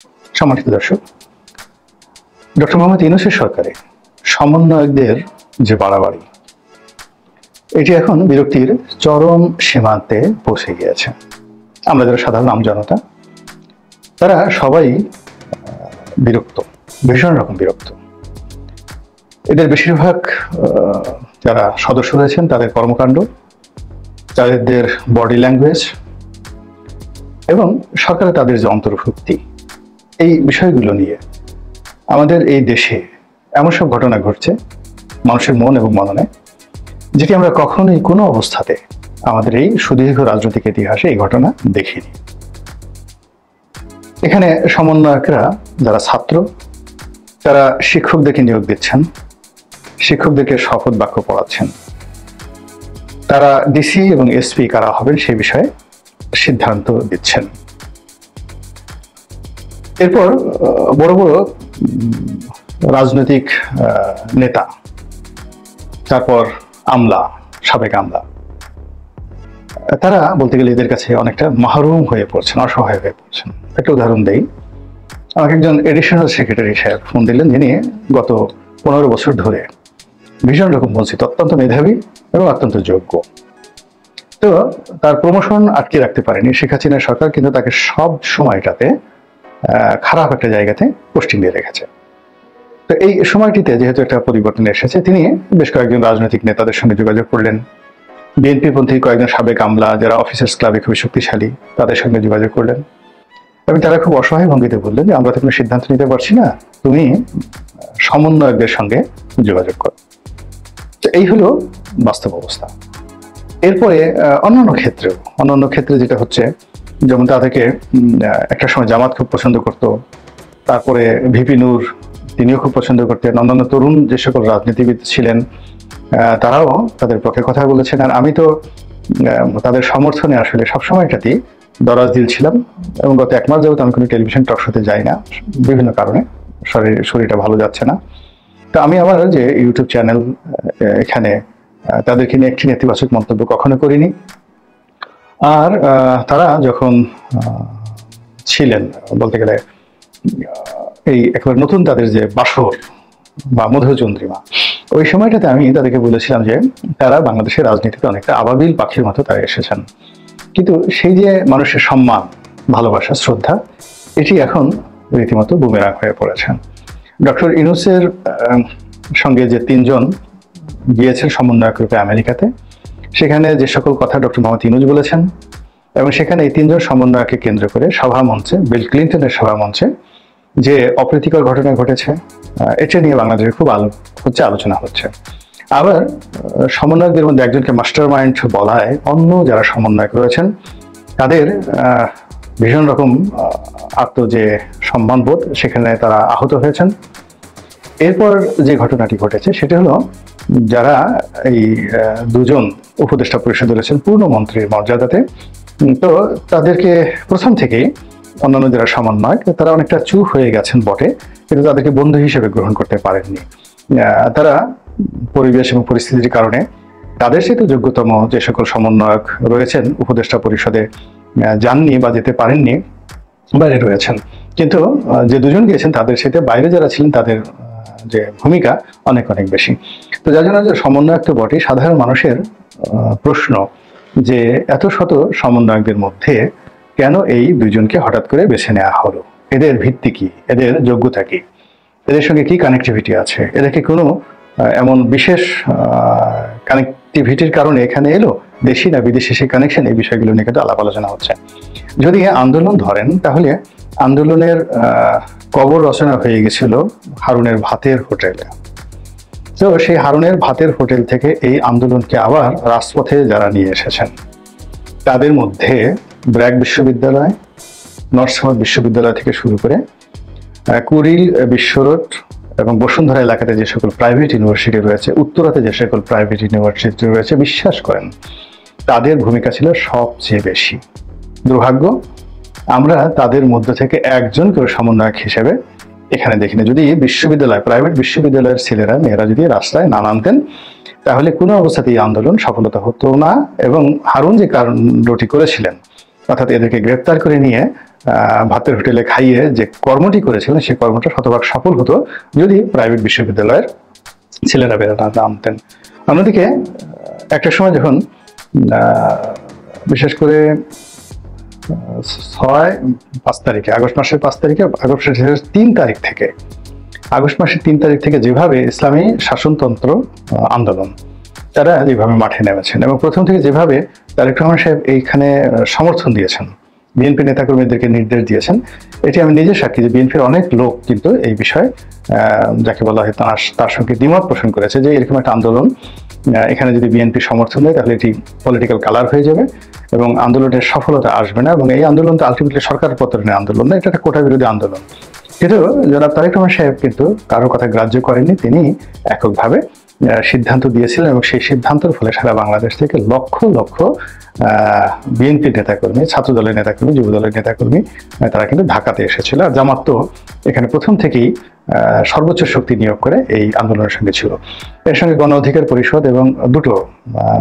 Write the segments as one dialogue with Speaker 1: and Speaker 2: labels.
Speaker 1: সম্মানিত দর্শক, ডক্টর মোহাম্মদ ইউনূসের সরকারে সমন্বয়কদের যে বাড়াবাড়ি, এটি এখন বিরক্তির চরম সীমান্তে পৌঁছে গিয়েছে। আমরা যারা সাধারণ আমজনতা, তারা সবাই বিরক্ত, ভীষণ রকম বিরক্ত। এদের বেশিরভাগ যারা সদস্য রয়েছেন তাদের কর্মকাণ্ড, তাদের বডি ল্যাঙ্গুয়েজ এবং সরকারে তাদের যে অন্তর্ভুক্তি, এই বিষয়গুলো নিয়ে আমাদের এই দেশে এমন সব ঘটনা ঘটছে মানুষের মন এবং মননে, যেটি আমরা কখনোই কোনো অবস্থাতে আমাদের এই সুদীর্ঘ রাজনৈতিক ইতিহাসে এই ঘটনা দেখিনি। এখানে সমন্বয়করা যারা ছাত্র, তারা শিক্ষকদেরকে নিয়োগ দিচ্ছেন, শিক্ষকদেরকে শপথ বাক্য পড়াচ্ছেন, তারা ডিসি এবং এসপি কারা হবেন সেই বিষয়ে সিদ্ধান্ত দিচ্ছেন। এরপর বড় বড় রাজনৈতিক নেতা, তারপর আমলা, সাবেক আমলা, তারা বলতে গেলে এদের কাছে অনেকটা মাহরুম হয়ে পড়ছেন, অসহায় হয়ে পড়ছেন। একটা উদাহরণ দেই, আমাকে একজন এডিশনাল সেক্রেটারি সাহেব ফোন দিলেন, যিনি গত 15 বছর ধরে ভীষণ রকম বঞ্চিত, অত্যন্ত মেধাবী এবং অত্যন্ত যোগ্য। তো তার প্রমোশন আটকে রাখতে পারেনি শেখ হাসিনা সরকার, কিন্তু তাকে সব সময়টাতে খারাপ একটা জায়গাতে পোস্টিং দিয়ে রেখেছে। তো এই সময়টিতে যেহেতু একটা পরিবর্তন এসেছে, তিনি বেশ কয়েকজন রাজনৈতিক নেতাদের সঙ্গে যোগাযোগ করলেন। বিএনপিপন্থী কয়েকজন সাবেক আমলা যারা অফিসার্স ক্লাবে খুবই শক্তিশালী, তাদের সঙ্গে যোগাযোগ করলেন এবং তারা খুব অসহায় ভঙ্গিতে বললেন যে আমরা তো কোনো সিদ্ধান্ত নিতে পারছি না, তুমি সমন্বয়কদের সঙ্গে যোগাযোগ করো। তো এই হলো বাস্তব অবস্থা। এরপরে অন্যান্য ক্ষেত্রে যেটা হচ্ছে, যেমন তাদেরকে একটা সময় জামাত খুব পছন্দ করত, তারপরে ভিপি নূর তিনিও খুব পছন্দ করতেন, অন্যান্য তরুণ যে সকল রাজনীতিবিদ ছিলেন তারাও তাদের পক্ষে কথা বলেছেন। আর আমি তো তাদের সমর্থনে আসলে সবসময়টাতেই দরাজ দিয়েছিলাম এবং গত 1 মাস যাবত আমি কোনো টেলিভিশন টক শোতে যাই না, বিভিন্ন কারণে শরীরটা ভালো যাচ্ছে না। তো আমি আমার যে ইউটিউব চ্যানেল, এখানে তাদেরকে নিয়ে একটি নেতিবাচক মন্তব্য কখনো করিনি। আর তারা যখন ছিলেন বলতে গেলে এই একেবারে নতুন তাদের যে বাসর বা মধুচন্দ্রিমা, ওই সময়টাতে আমি তাদেরকে বলেছিলাম যে তারা বাংলাদেশের রাজনীতিতে অনেকটা আবাবিল পাখির মতো তারা এসেছেন, কিন্তু সেই যে মানুষের সম্মান, ভালোবাসা, শ্রদ্ধা, এটি এখন রীতিমতো বুমেরাং হয়ে পড়েছে। ডক্টর ইউনূসের সঙ্গে যে 3 জন গিয়েছেন সমন্বয়ক রূপে আমেরিকাতে, সেখানে যে সকল কথা ডক্টর মোহাম্মদ ইউনূস বলেছেন এবং সেখানে এই 3 জন সমন্বয়ককে কেন্দ্র করে সভা মঞ্চে, বিল ক্লিন্টনের সভা মঞ্চে যে অপ্রীতিকর ঘটনা ঘটেছে, এটা নিয়ে বাংলাদেশে খুব আলোচনা হচ্ছে। আবার সমন্বয়কদের মধ্যে একজনকে মাস্টার মাইন্ড বলায় অন্য যারা সমন্বয়ক রয়েছেন তাদের ভীষণ রকম যে সম্মানবোধ, সেখানে তারা আহত হয়েছেন। এরপর যে ঘটনাটি ঘটেছে সেটা হলো, যারা এই 2 জন উপদেষ্টা পরিষদে রয়েছেন পূর্ণ মন্ত্রীর মর্যাদাতে, তো তাদেরকে প্রথম থেকেই অন্যান্য যারা সমন্বয়ক তারা অনেকটা চুপ হয়ে গেছেন বটে, কিন্তু তাদেরকে বন্ধু হিসেবে গ্রহণ করতে পারেননি। তারা পরিবেশ এবং পরিস্থিতির কারণে তাদের সাথে যোগ্যতম যে সকল সমন্বয়ক রয়েছেন উপদেষ্টা পরিষদে যাননি বা যেতে পারেননি, বাইরে রয়েছেন। কিন্তু যে 2 জন গিয়েছেন তাদের সাথে বাইরে যারা ছিলেন তাদের যে ভূমিকা অনেক বেশি। তো যার জন্য যে সমন্বয়ক তো বটে, সাধারণ মানুষের প্রশ্ন যে এত শত সমন্বয়কদের মধ্যে কেন এই 2 জনকে হঠাৎ করে বেছে নেওয়া হলো, এদের ভিত্তি কি, এদের যোগ্যতা কি, এদের সঙ্গে কি কানেক্টিভিটি আছে, এদেরকে কোনো এমন বিশেষ কানেক্টিভিটির কারণে এখানে এলো, দেশি না বিদেশি সেই কানেকশন, এই বিষয়গুলো নিয়ে কিন্তু আলাপ আলোচনা হচ্ছে। যদি আন্দোলন ধরেন, তাহলে আন্দোলনের কবর রচনা হয়ে গেছিল হারুনের ভাতের হোটেলে। তো সেই হারুনের ভাতের হোটেল থেকে এই আন্দোলনকে আবার রাজপথে যারা নিয়ে এসেছেন, তাদের মধ্যে ব্র্যাক বিশ্ববিদ্যালয়, নর্থ সাউথ বিশ্ববিদ্যালয় থেকে শুরু করে কুড়িল, বিশ্বরোড এবং বসুন্ধরা এলাকাতে যে সকল প্রাইভেট ইউনিভার্সিটি রয়েছে, উত্তরাতে যে সকল প্রাইভেট ইউনিভার্সিটি রয়েছে, বিশ্বাস করেন তাদের ভূমিকা ছিল সবচেয়ে বেশি। দুর্ভাগ্য, আমরা তাদের মধ্য থেকে একজনকে সমন্বয়ক হিসেবে এখানে দেখিনি। যদি বিশ্ববিদ্যালয়, প্রাইভেট বিশ্ববিদ্যালয়ের ছেলেরা মেয়েরা যদি রাস্তায় না নামতেন, তাহলে কোনো অবস্থাতেই আন্দোলন সফলতা হতো না। এবং হারুন যে কাণ্ডটি করেছিলেন, অর্থাৎ এদেরকে গ্রেপ্তার করে নিয়ে ভাতের হোটেলে খাইয়ে যে কর্মটি করেছিলেন সেই কর্মটা শতভাগ সফল হতো যদি প্রাইভেট বিশ্ববিদ্যালয়ের ছেলেরা বেড়াটা নামতেন। অন্যদিকে একটা সময় যখন বিশেষ করে 5 তারিখে আগস্ট মাসের 5 তারিখে আগস্ট মাসের 3 তারিখ থেকে যেভাবে ইসলামী শাসনতন্ত্র আন্দোলন তারা যেভাবে মাঠে নেমেছেন এবং প্রথম থেকে যেভাবে তারেক রহমান সাহেব এইখানে সমর্থন দিয়েছেন, বিএনপি নেতাকর্মীদেরকে নির্দেশ দিয়েছেন, এটি আমি নিজে সাক্ষী যে বিএনপির অনেক লোক কিন্তু এই বিষয়ে যাকে বলা হয় তার সঙ্গে দ্বিমত পোষণ করেছে যে এরকম একটা আন্দোলন এখানে যদি বিএনপি সমর্থন দেয় তাহলে এটি পলিটিক্যাল কালার হয়ে যাবে এবং আন্দোলনের সফলতা আসবে না এবং এই আন্দোলনটা আলটিমেটলি সরকার পতনের আন্দোলন না, এটা একটা কোটা বিরোধী আন্দোলন। কিন্তু জনাব তারেক রহমান সাহেব কিন্তু কারো কথা গ্রাহ্য করেননি, তিনি এককভাবে সিদ্ধান্ত দিয়েছিলেন এবং সেই সিদ্ধান্তের ফলে সারা বাংলাদেশ থেকে লক্ষ লক্ষ বিএনপির নেতাকর্মী, ছাত্র দলের নেতাকর্মী, যুব দলের নেতাকর্মী তারা কিন্তু ঢাকাতে এসেছিল। আর জামাত তো এখানে প্রথম থেকেই সর্বোচ্চ শক্তি নিয়োগ করে এই আন্দোলনের সঙ্গে ছিল। এর সঙ্গে গণ অধিকার পরিষদ এবং দুটো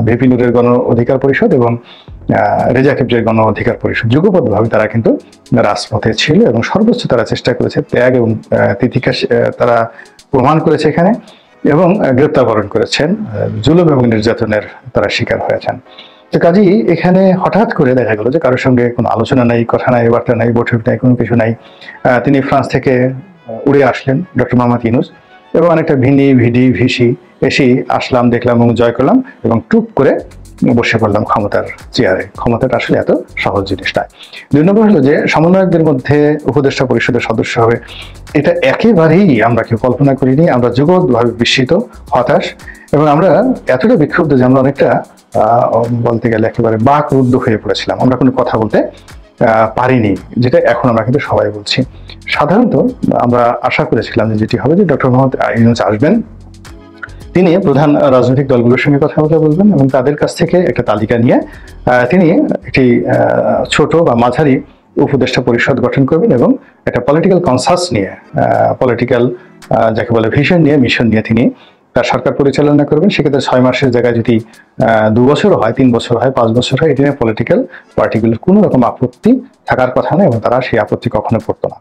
Speaker 1: ভিপি নুরের গণ অধিকার পরিষদ এবং রেজা কিবরিয়ার গণ অধিকার পরিষদ যুগপৎভাবে তারা কিন্তু রাজপথে ছিল এবং সর্বোচ্চ তারা চেষ্টা করেছে, ত্যাগ এবং তিতিক্ষা তারা প্রমাণ করেছে এখানে এবং গ্রেপ্তার বরণ করেছেন, জুলুম এবং নির্যাতনের তারা শিকার হয়েছেন। তো কাজেই এখানে হঠাৎ করে দেখা গেল যে কারোর সঙ্গে কোনো আলোচনা নাই, কথা নাই, বার্তা নাই, বৈঠক নাই, কোনো কিছু নাই। তিনি ফ্রান্স থেকে উড়ে আসলেন ডক্টর মোহাম্মদ ইউনূস এবং অনেকটা ভিসি এসেই আসলাম, দেখলাম এবং জয় করলাম এবং টুপ করে বসে পড়লাম ক্ষমতার চেয়ারে। ক্ষমতাটা আসলে এত সহজ জিনিস নয়। 2 নম্বর হলো যে সমন্বয়কদের মধ্যে উপদেষ্টা পরিষদের সদস্য হবে, এটা একেবারেই আমরা কেউ কল্পনা করিনি। আমরা জগৎভাবে বিস্মিত, হতাশ এবং আমরা এতটা বিক্ষুব্ধ যে আমরা অনেকটা বলতে গেলে একেবারে বাকরুদ্ধ হয়ে পড়েছিলাম। আমরা কোনো কথা বলতে পারিনি, যেটা এখন আমরা কিন্তু সবাই বলছি। সাধারণত আমরা আশা করেছিলাম যে যেটি হবে যে ডক্টর মোহাম্মদ ইউনূস আসবেন, তিনি প্রধান রাজনৈতিক দলগুলোর সঙ্গে কথা বলবেন এবং তাদের কাছ থেকে একটা তালিকা নিয়ে তিনি একটি ছোট বা মাঝারি উপদেষ্টা পরিষদ গঠন করবেন এবং একটা পলিটিক্যাল কনসাস নিয়ে, পলিটিক্যাল যাকে বলে ভিশন নিয়ে, মিশন নিয়ে তিনি তার সরকার পরিচালনা করবেন। সেক্ষেত্রে 6 মাসের জায়গায় যদি 2 বছর হয়, 3 বছর হয়, 5 বছর হয়, এটি নিয়ে পলিটিক্যাল পার্টিগুলোর কোনো রকম আপত্তি থাকার কথা না এবং তারা সেই আপত্তি কখনো করতো না।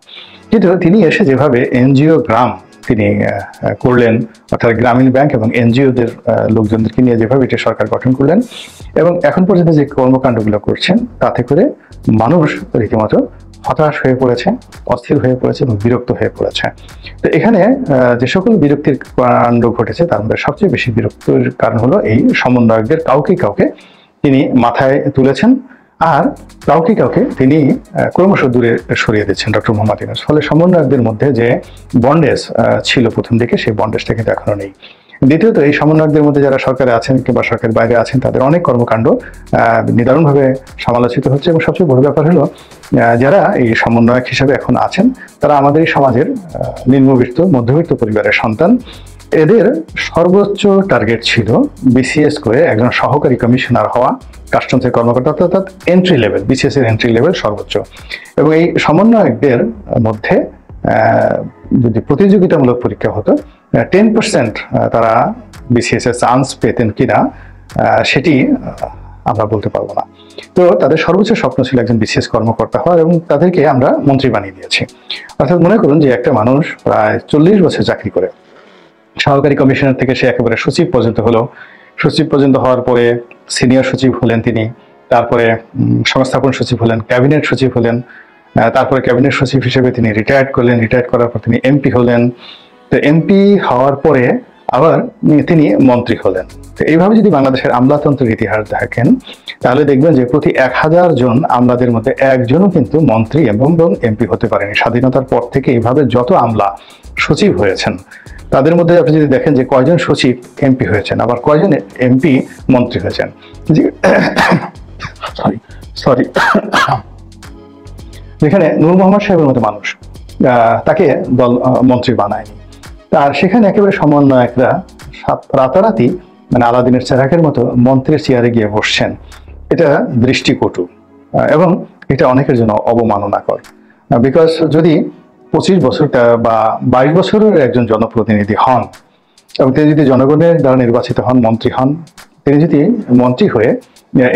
Speaker 1: কিন্তু তিনি এসে যেভাবে এনজিও গ্রাম তিনি করলেন, অর্থাৎ গ্রামীণ ব্যাংক এবং এনজিওদের লোকজনদেরকে নিয়ে যেভাবে এটি সরকার গঠন করলেন এবং এখন পর্যন্ত যে কর্মকাণ্ডগুলো করছেন তাতে করে মানুষ রীতিমতো হতাশ হয়ে পড়েছে, অস্থির হয়ে পড়েছে এবং বিরক্ত হয়ে পড়েছে। তো এখানে যে সকল বিরক্তির কাণ্ড ঘটেছে তার মধ্যে সবচেয়ে বেশি বিরক্তির কারণ হলো এই সমন্বয়কদের কাউকে তিনি মাথায় তুলেছেন আর কাউকে তিনি ক্রমশ দূরে সরিয়ে দিচ্ছেন ডক্টর মোহাম্মদ ইউনূস। ফলে সমন্বয়কদের মধ্যে যে বন্ডেজ ছিল প্রথম দিকে, সেই বন্ডেজটা কিন্তু এখনো নেই। দ্বিতীয়ত এই সমন্বয়কদের মধ্যে যারা সরকারে আছেন কিংবা সরকারের বাইরে আছেন তাদের অনেক কর্মকাণ্ড নিদারুণভাবে সমালোচিত হচ্ছে এবং সবচেয়ে বড় ব্যাপার হলো যারা এই সমন্বয়ক হিসেবে এখন আছেন তারা আমাদের এই সমাজের নিম্নবিত্ত মধ্যবিত্ত পরিবারের সন্তান। এদের সর্বোচ্চ টার্গেট ছিল বিসিএস করে একজন সহকারী কমিশনার হওয়া, কাস্টমসের কর্মকর্তা, অর্থাৎ এন্ট্রি লেভেল, বিসিএস এর এন্ট্রি লেভেল সর্বোচ্চ। এবং এই সমন্বয়কদের মধ্যে যদি প্রতিযোগিতামূলক পরীক্ষা হতো 10% তারা বিসিএস এর চান্স পেতেন কিনা সেটি আমরা বলতে পারবো না। তো তাদের সর্বোচ্চ স্বপ্ন ছিল একজন বিসিএস কর্মকর্তা হওয়া এবং তাদেরকে আমরা মন্ত্রী বানিয়ে দিয়েছি। অর্থাৎ মনে করুন যে একটা মানুষ প্রায় 40 বছর চাকরি করে সহকারী কমিশনার থেকে সে একেবারে সচিব পর্যন্ত হলো, সচিব পর্যন্ত হওয়ার পরে সিনিয়র সচিব হলেন তিনি, তারপরে সংস্থাপন সচিব হলেন, ক্যাবিনেট সচিব হলেন, তারপরে ক্যাবিনেট সচিব হিসেবে তিনি রিটায়ার্ড করলেন, রিটায়ার্ড করার পর তিনি এমপি হলেন। তো এমপি হওয়ার পরে আবার তিনি মন্ত্রী হলেন। তো এইভাবে যদি বাংলাদেশের আমলাতন্ত্রের ইতিহাস দেখেন তাহলে দেখবেন যে প্রতি 1000 জন আমলাদের মধ্যে একজনও কিন্তু মন্ত্রী এবং এমপি হতে পারেনি। স্বাধীনতার পর থেকে এইভাবে যত আমলা সচিব হয়েছেন তাদের মধ্যে আপনি যদি দেখেন যে কয়জন সচিব এমপি হয়েছেন, আবার কয়জন এমপি মন্ত্রী হয়েছেন। যেখানে নূর মোহাম্মদ সাহেবের মতো মানুষ তাকে দল মন্ত্রী বানায়নি, আর সেখানে একেবারে সমন্বয়করা রাতারাতি মানে আলাদিনের চেরাকের মতো মন্ত্রীর চেয়ারে গিয়ে বসছেন। এটা দৃষ্টিকটু এবং এটা অনেকের জন্য অবমাননাকর। বিকজ যদি 25 বছর বা 22 বছরের একজন জনপ্রতিনিধি হন এবং তিনি যদি জনগণের দ্বারা নির্বাচিত হন, মন্ত্রী হন, তিনি যদি মন্ত্রী হয়ে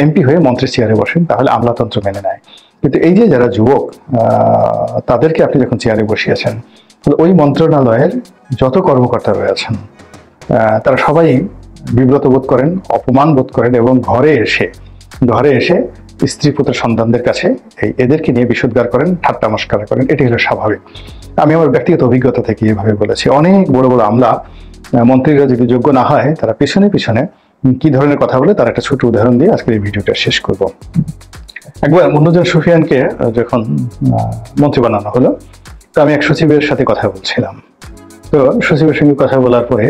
Speaker 1: এমপি হয়ে মন্ত্রীর চেয়ারে বসেন তাহলে আমলাতন্ত্র মেনে নেয়। কিন্তু এই যে যারা যুবক, তাদেরকে আপনি যখন চেয়ারে বসিয়েছেন, ওই মন্ত্রণালয়ের যত কর্মকর্তা রয়েছেন তারা সবাই বিব্রত বোধ করেন, অপমান বোধ করেন, এবং ঘরে এসে স্ত্রী পুত্র সন্তানদের কাছে এদেরকে নিয়ে বিশুদ্ধার করেন, ঠাট্টা মস্করা করেন। এটি হলো স্বাভাবিক। আমি আমার ব্যক্তিগত অভিজ্ঞতা থেকে এভাবে বলেছি। অনেক বড় বড় আমলা, মন্ত্রীরা যদি যোগ্য না হয়, তারা পিছনে কি ধরনের কথা বলে, তার একটা ছোট উদাহরণ দিয়ে আজকের এই ভিডিওটা শেষ করব। একবার মনোজন সুফিয়ানকে যখন মন্ত্রী বানানো হলো, তো আমি এক সচিবের সাথে কথা বলছিলাম। তো সচিবের সঙ্গে কথা বলার পরে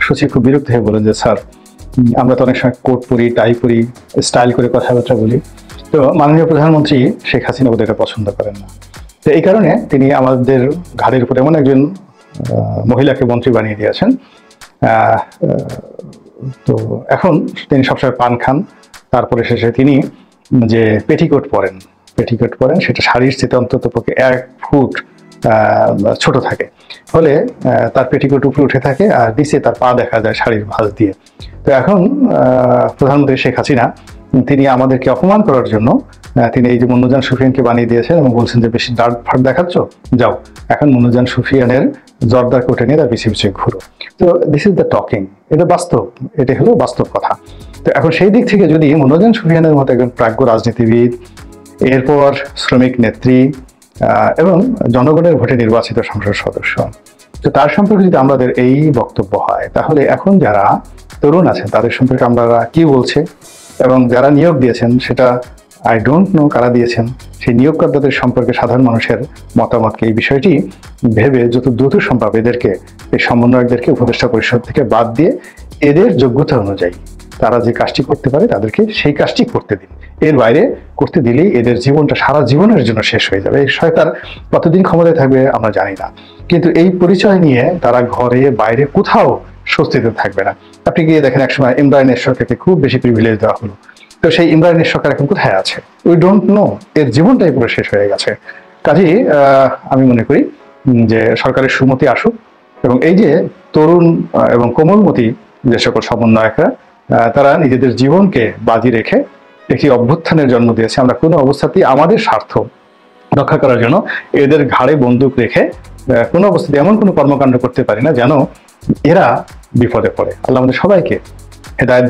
Speaker 1: সচিব খুব বিরক্ত হয়ে বলেন যে, স্যার, আমরা তো অনেক সময় কোট পরি, টাই পরি, স্টাইল করে কথাবার্তা বলি। তো মাননীয় প্রধানমন্ত্রী শেখ হাসিনা বোধহয় এটা পছন্দ করেন না। তো এই কারণে তিনি আমাদের ঘাড়ের উপরে এমন একজন মহিলাকে মন্ত্রী বানিয়ে দিয়েছেন। তো এখন তিনি সবসময় পান খান, তারপরে শেষে তিনি যে পেটিকোট পরেন, সেটা শাড়ির চেয়ে অন্তত পক্ষে 1 ফুট ছোট থাকে, ফলে তার পেটিকোট উপরে উঠে থাকে আর নিচে তার পা দেখা যায় শাড়ির ভাঁজ দিয়ে। তো এখন প্রধানমন্ত্রী শেখ হাসিনা তিনি আমাদেরকে অপমান করার জন্য তিনি এই যে মনোজান সুফিয়ানকে বানিয়ে দিয়েছেন এবং বলছেন যে বেশি দাঁড় ফাট দেখাচ্ছ, যাও এখন মনোজান সুফিয়ানের জর্দার কোটে নিয়ে তার পিছিয়ে ঘুরো। তো দিস ইজ দ্য টকিং, এটা বাস্তব, এটা হলো বাস্তব কথা। তো এখন সেই দিক থেকে যদি মনোজান সুফিয়ানের মতো একজন প্রাজ্ঞ রাজনীতিবিদ, এরপর শ্রমিক নেত্রী এবং জনগণের ভোটে নির্বাচিত সংসদ সদস্য, তো তার সম্পর্কে যদি আমাদের এই বক্তব্য হয়, তাহলে এখন যারা তরুণ আছেন তাদের সম্পর্কে আমরা কি বলছে, এবং যারা নিয়োগ দিয়েছেন সেটা আই ডোন্ট নো কারা দিয়েছেন, সেই নিয়োগকর্তাদের সম্পর্কে সাধারণ মানুষের মতামতকে এই বিষয়টি ভেবে যত দ্রুত সম্ভব এদেরকে, এই সমন্বয়কদেরকে উপদেষ্টা পরিষদ থেকে বাদ দিয়ে এদের যোগ্যতা অনুযায়ী তারা যে কাজটি করতে পারে তাদেরকে সেই কাজটি করতে দিন। এর বাইরে করতে দিলেই এদের জীবনটা সারা জীবনের জন্য শেষ হয়ে যাবে। এই সরকার কতদিন ক্ষমতায় থাকবে আমরা জানি না, কিন্তু এই পরিচয় নিয়ে তারা ঘরে বাইরে কোথাও স্বস্তিতে থাকবে না। আপনি গিয়ে দেখেন, একসময় ইমরানের সরকারকে খুব বেশি প্রিভিলেজ দেওয়া হলো, তো সেই ইমরানের সরকার এখন কোথায় আছে উই ডোন্ট নো, এর জীবনটাই পুরো শেষ হয়ে গেছে। কাজেই আমি মনে করি যে সরকারের সুমতি আসুক, এবং এই যে তরুণ এবং কোমলমতি যে সকল সমন্বয়করা তারা নিজেদের জীবনকে বাজি রেখে একটি অভ্যুত্থানের জন্ম দিয়েছে, আমরা কোনো অবস্থাতেই আমাদের স্বার্থ রক্ষা করার জন্য এদের ঘাড়ে বন্দুক রেখে কোনো অবস্থাতে এমন কোনো কর্মকাণ্ড করতে পারি না যেন এরা বিপদে পড়ে। আল্লাহ আমাদের সবাইকে হেদায়েত